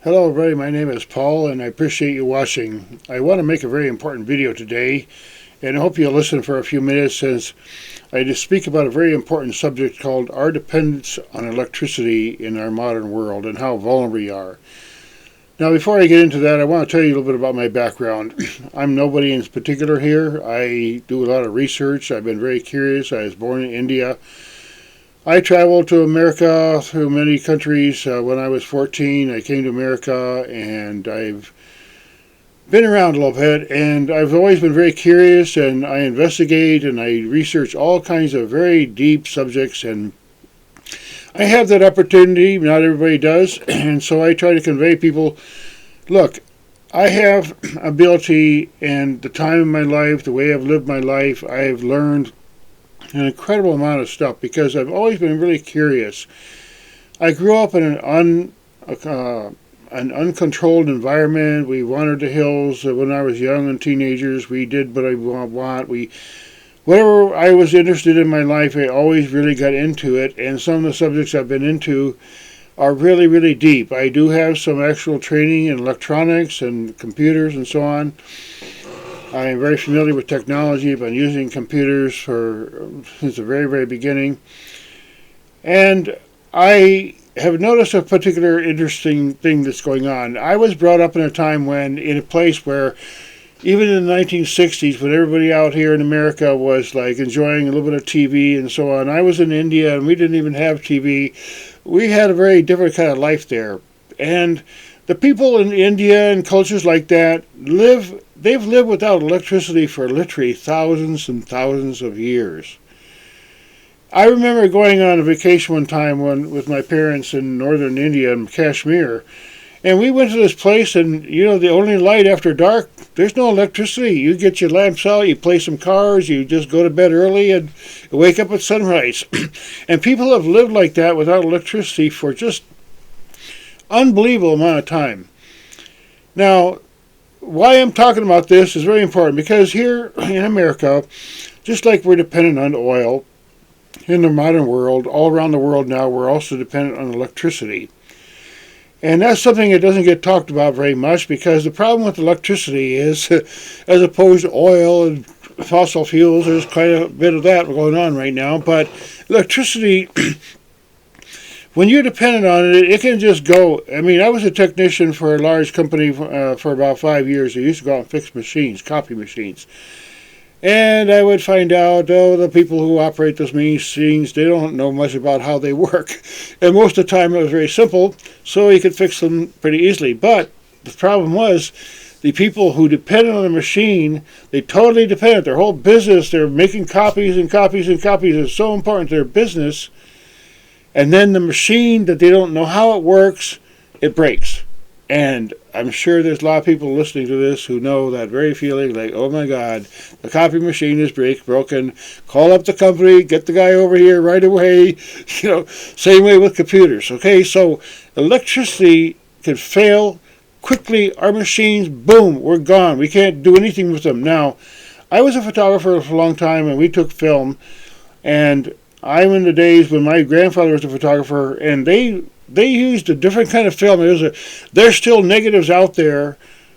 Hello everybody, my name is Paul and I appreciate you watching. I want to make a very important video today and I hope you'll listen for a few minutes since I just speak about a very important subject called our dependence on electricity in our modern world and how vulnerable we are. Now before I get into that, I want to tell you a little bit about my background. I'm nobody in particular here. I do a lot of research. I've been very curious. I was born in India. I traveled to America through many countries. When I was 14, I came to America and I've been around a little bit and I've always been very curious and I investigate and I research all kinds of very deep subjects and I have that opportunity, not everybody does, and so I try to convey people, look, I have ability and the time in my life, the way I've lived my life, I've learned an incredible amount of stuff because I've always been really curious. I grew up in an uncontrolled environment. We wandered the hills when I was young and teenagers. We did what I want. Whatever I was interested in my life, I always really got into it. And some of the subjects I've been into are really, really deep. I do have some actual training in electronics and computers and so on. I am very familiar with technology. I've been using computers since the very, very beginning. And I have noticed a particular interesting thing that's going on. I was brought up in a time in a place where, even in the 1960s, when everybody out here in America was like enjoying a little bit of TV and so on, I was in India and we didn't even have TV. We had a very different kind of life there. And the people in India and cultures like that they've lived without electricity for literally thousands and thousands of years. I remember going on a vacation one time with my parents in northern India, in Kashmir, and we went to this place and, the only light after dark, there's no electricity. You get your lamps out, you play some cards, you just go to bed early and wake up at sunrise. And people have lived like that without electricity for just unbelievable amount of time. Now, why I'm talking about this is very important because here in America, just like we're dependent on oil in the modern world, all around the world now, we're also dependent on electricity. And that's something that doesn't get talked about very much because the problem with electricity is, as opposed to oil and fossil fuels, there's quite a bit of that going on right now, but electricity, when you're dependent on it, it can just go. I mean, I was a technician for a large company for about 5 years. I used to go out and fix machines, copy machines. And I would find out, the people who operate those machines, they don't know much about how they work. And most of the time it was very simple, so you could fix them pretty easily. But the problem was, the people who depended on the machine, they totally depended. Their whole business, they're making copies and copies and copies. It's so important to their business. And then the machine that they don't know how it works, it breaks. And I'm sure there's a lot of people listening to this who know that very feeling, like, oh my God, the copy machine is broken. Call up the company, get the guy over here right away. Same way with computers. Okay, so electricity can fail quickly. Our machines, boom, we're gone. We can't do anything with them. Now, I was a photographer for a long time, and we took film, and I'm in the days when my grandfather was a photographer, and they used a different kind of film. There's still negatives out there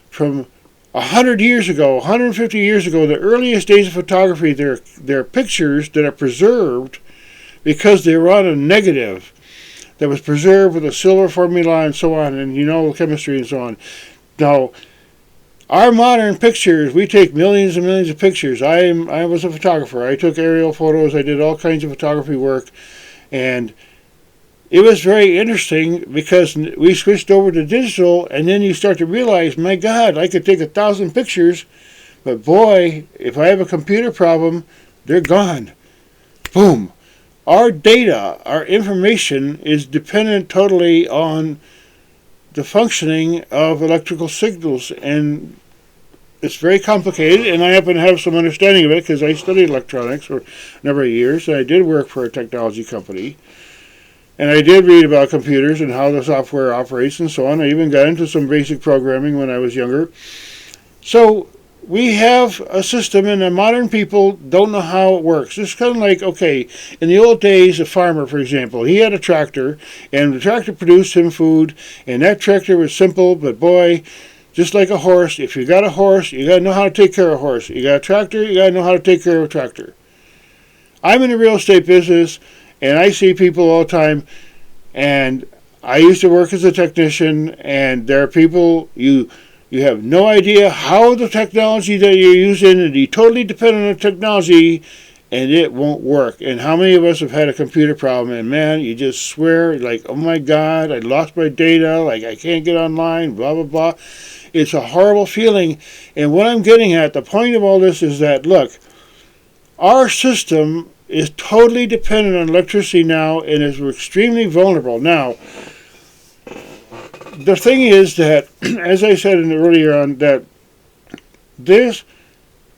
from 100 years ago, 150 years ago, the earliest days of photography. They're pictures that are preserved because they were on a negative that was preserved with a silver formula and so on, and chemistry and so on. Now, our modern pictures, we take millions and millions of pictures. I was a photographer. I took aerial photos. I did all kinds of photography work, and it was very interesting because we switched over to digital, and then you start to realize, my God, I could take 1,000 pictures, but boy, if I have a computer problem, they're gone. Boom. Our data, our information is dependent totally on the functioning of electrical signals, and it's very complicated, and I happen to have some understanding of it because I studied electronics for a number of years, and I did work for a technology company. And I did read about computers and how the software operates and so on. I even got into some basic programming when I was younger. So we have a system, and the modern people don't know how it works. It's kind of like, okay, in the old days, a farmer, for example, he had a tractor, and the tractor produced him food, and that tractor was simple, but boy, just like a horse, if you got a horse, you got to know how to take care of a horse. You got a tractor, you got to know how to take care of a tractor. I'm in the real estate business, and I see people all the time, and I used to work as a technician, and there are people, you have no idea how the technology that you're using, and you totally depend on the technology, and it won't work. And how many of us have had a computer problem, and man, you just swear, like, oh my God, I lost my data, like I can't get online, blah, blah, blah. It's a horrible feeling. And what I'm getting at, the point of all this is that, look, our system is totally dependent on electricity now, and is extremely vulnerable. Now, the thing is that, as I said earlier on, that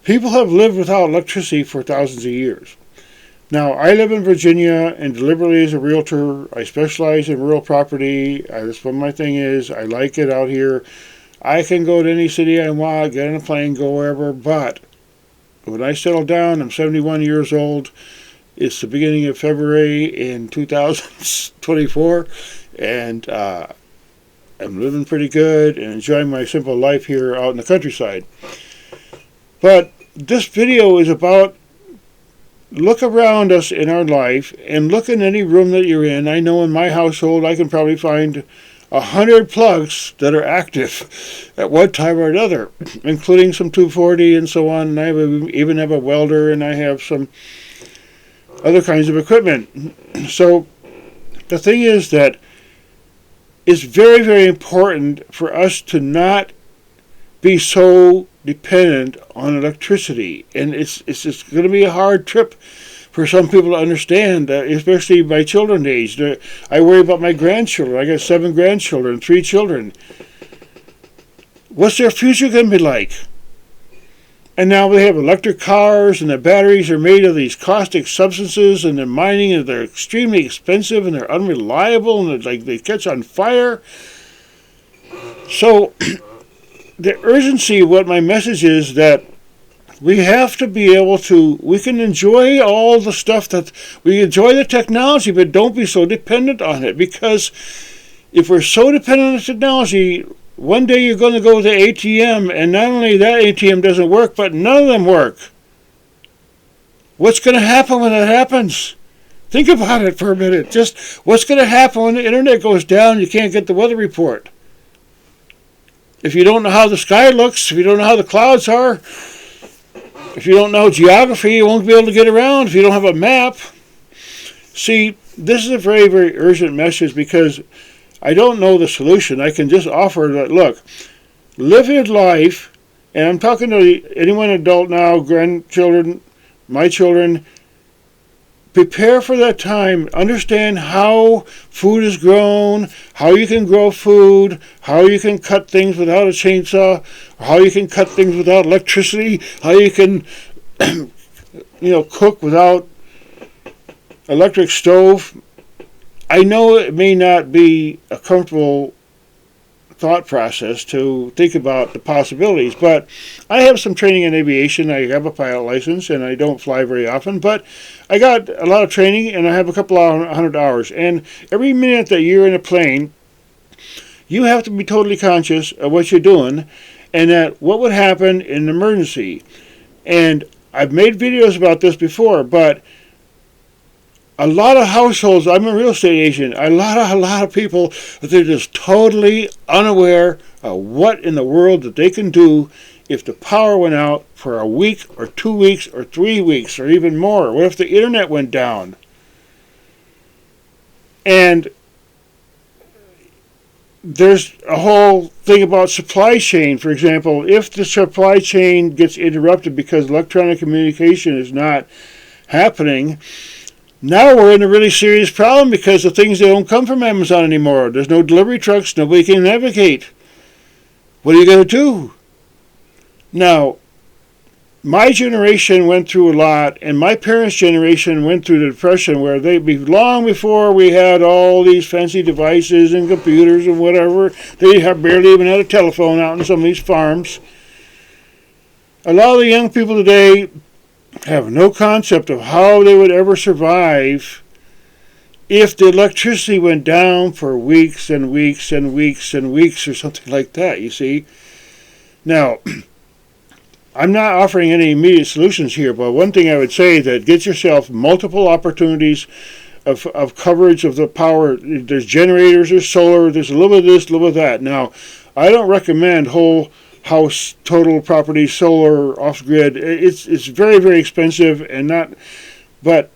people have lived without electricity for thousands of years. Now, I live in Virginia, and deliberately as a realtor, I specialize in rural property. That's what my thing is. I like it out here. I can go to any city I want, get on a plane, go wherever, but when I settle down, I'm 71 years old. It's the beginning of February in 2024, and I'm living pretty good and enjoying my simple life here out in the countryside. But this video is about, look around us in our life and look in any room that you're in. I know in my household I can probably find 100 plugs that are active at one time or another, including some 240 and so on. And I even have a welder, and I have some other kinds of equipment. So the thing is that it's very, very important for us to not be so dependent on electricity. And it's just going to be a hard trip for some people to understand, especially my children's age. I worry about my grandchildren. I got 7 grandchildren, 3 children. What's their future going to be like? And now they have electric cars, and the batteries are made of these caustic substances, and they're mining, and they're extremely expensive, and they're unreliable, and they catch on fire. So the urgency of what my message is, that we have to be able to, we can enjoy all the stuff that, we enjoy the technology, but don't be so dependent on it, because if we're so dependent on the technology, one day you're going to go to the ATM, and not only that ATM doesn't work, but none of them work. What's going to happen when that happens? Think about it for a minute. Just what's going to happen when the internet goes down, you can't get the weather report? If you don't know how the sky looks, if you don't know how the clouds are, if you don't know geography, you won't be able to get around if you don't have a map. See, this is a very, very urgent message, because I don't know the solution. I can just offer that, look, live your life, and I'm talking to anyone adult now, grandchildren, my children, prepare for that time. Understand how food is grown, how you can grow food, how you can cut things without a chainsaw, how you can cut things without electricity, how you can cook without electric stove. I know it may not be a comfortable thought process to think about the possibilities, but I have some training in aviation. I have a pilot license, and I don't fly very often, but I got a lot of training, and I have a couple of 100 hours. And every minute that you're in a plane, you have to be totally conscious of what you're doing, and that what would happen in an emergency. And I've made videos about this before, but a lot of households, I'm a real estate agent, a lot of people, they're just totally unaware of what in the world that they can do if the power went out for a week or 2 weeks or 3 weeks or even more. What if the internet went down? And there's a whole thing about supply chain. For example, if the supply chain gets interrupted because electronic communication is not happening, now we're in a really serious problem, because the things, they don't come from Amazon anymore. There's no delivery trucks. Nobody can navigate. What are you going to do? Now, my generation went through a lot, and my parents' generation went through the Depression, where long before we had all these fancy devices and computers and whatever, they barely even had a telephone out in some of these farms. A lot of the young people today have no concept of how they would ever survive if the electricity went down for weeks and weeks and weeks and weeks or something like that, you see. Now, I'm not offering any immediate solutions here, but one thing I would say is that get yourself multiple opportunities of coverage of the power. There's generators, there's solar, there's a little bit of this, a little bit of that. Now, I don't recommend whole house total property solar off grid. It's very, very expensive and not, but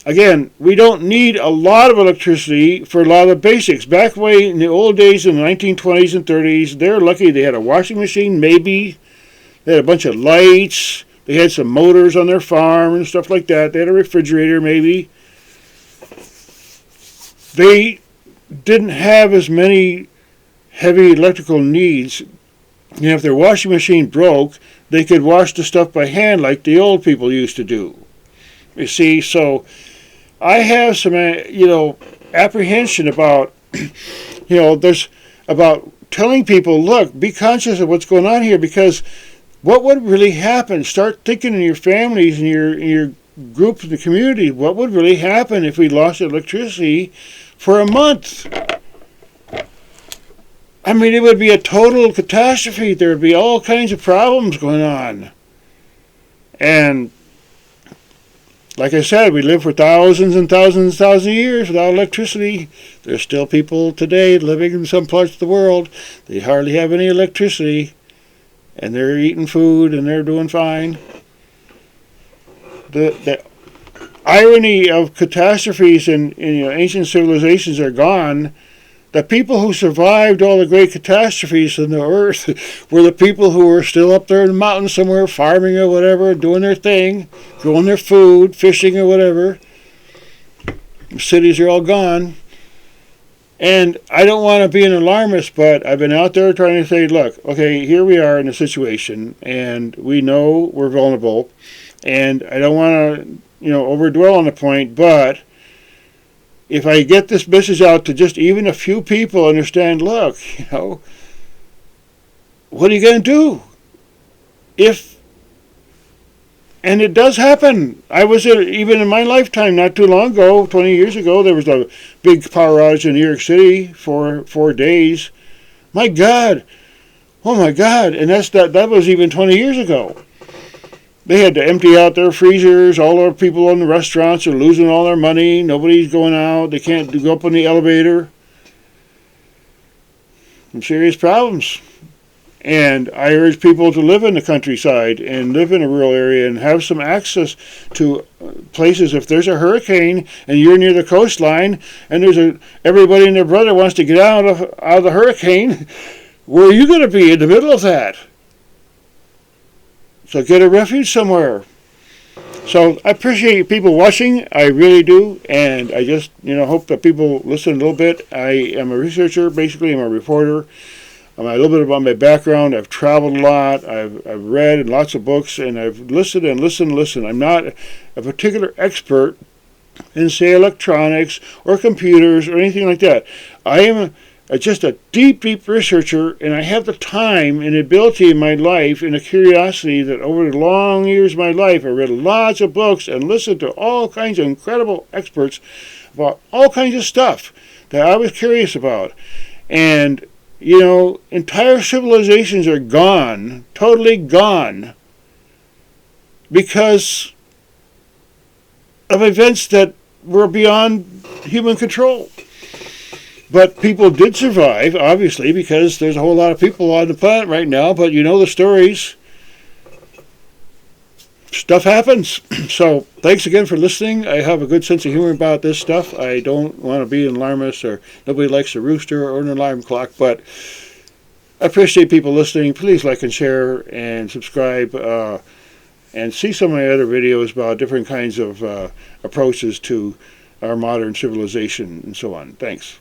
again, we don't need a lot of electricity for a lot of the basics. Back way in the old days in the 1920s and 30s, they're lucky they had a washing machine, maybe. They had a bunch of lights. They had some motors on their farm and stuff like that. They had a refrigerator, maybe. They didn't have as many heavy electrical needs. And if their washing machine broke, they could wash the stuff by hand like the old people used to do. You see, so I have some, apprehension about, there's about telling people, look, be conscious of what's going on here, because what would really happen? Start thinking in your families and your groups in the community, what would really happen if we lost electricity for a month? I mean, it would be a total catastrophe. There would be all kinds of problems going on. And like I said, we live for thousands and thousands and thousands of years without electricity. There's still people today living in some parts of the world. They hardly have any electricity, and they're eating food and they're doing fine. The irony of catastrophes in ancient civilizations are gone. The people who survived all the great catastrophes in the earth were the people who were still up there in the mountains somewhere, farming or whatever, doing their thing, growing their food, fishing or whatever. The cities are all gone. And I don't want to be an alarmist, but I've been out there trying to say, look, okay, here we are in a situation, and we know we're vulnerable, and I don't want to, overdwell on the point, but if I get this message out to just even a few people, understand, look, what are you going to do? And it does happen. I was even in my lifetime, not too long ago, 20 years ago, there was a big power outage in New York City for 4 days. My God. Oh, my God. And that was even 20 years ago. They had to empty out their freezers. All our people in the restaurants are losing all their money. Nobody's going out. They can't go up on the elevator. Some serious problems. And I urge people to live in the countryside and live in a rural area and have some access to places. If there's a hurricane and you're near the coastline and everybody and their brother wants to get out of the hurricane, where are you going to be in the middle of that? So get a refuge somewhere. So I appreciate people watching. I really do. And I just, hope that people listen a little bit. I am a researcher. Basically, I'm a reporter. A little bit about my background. I've traveled a lot. I've read lots of books, and I've listened and listened and listened. I'm not a particular expert in, say, electronics or computers or anything like that. I am just a deep, deep researcher, and I have the time and ability in my life and a curiosity that over the long years of my life, I read lots of books and listened to all kinds of incredible experts about all kinds of stuff that I was curious about. And, entire civilizations are gone, totally gone, because of events that were beyond human control. But people did survive, obviously, because there's a whole lot of people on the planet right now, but the stories. Stuff happens. So, thanks again for listening. I have a good sense of humor about this stuff. I don't want to be an alarmist, or nobody likes a rooster or an alarm clock, but I appreciate people listening. Please like and share and subscribe, and see some of my other videos about different kinds of approaches to our modern civilization and so on. Thanks.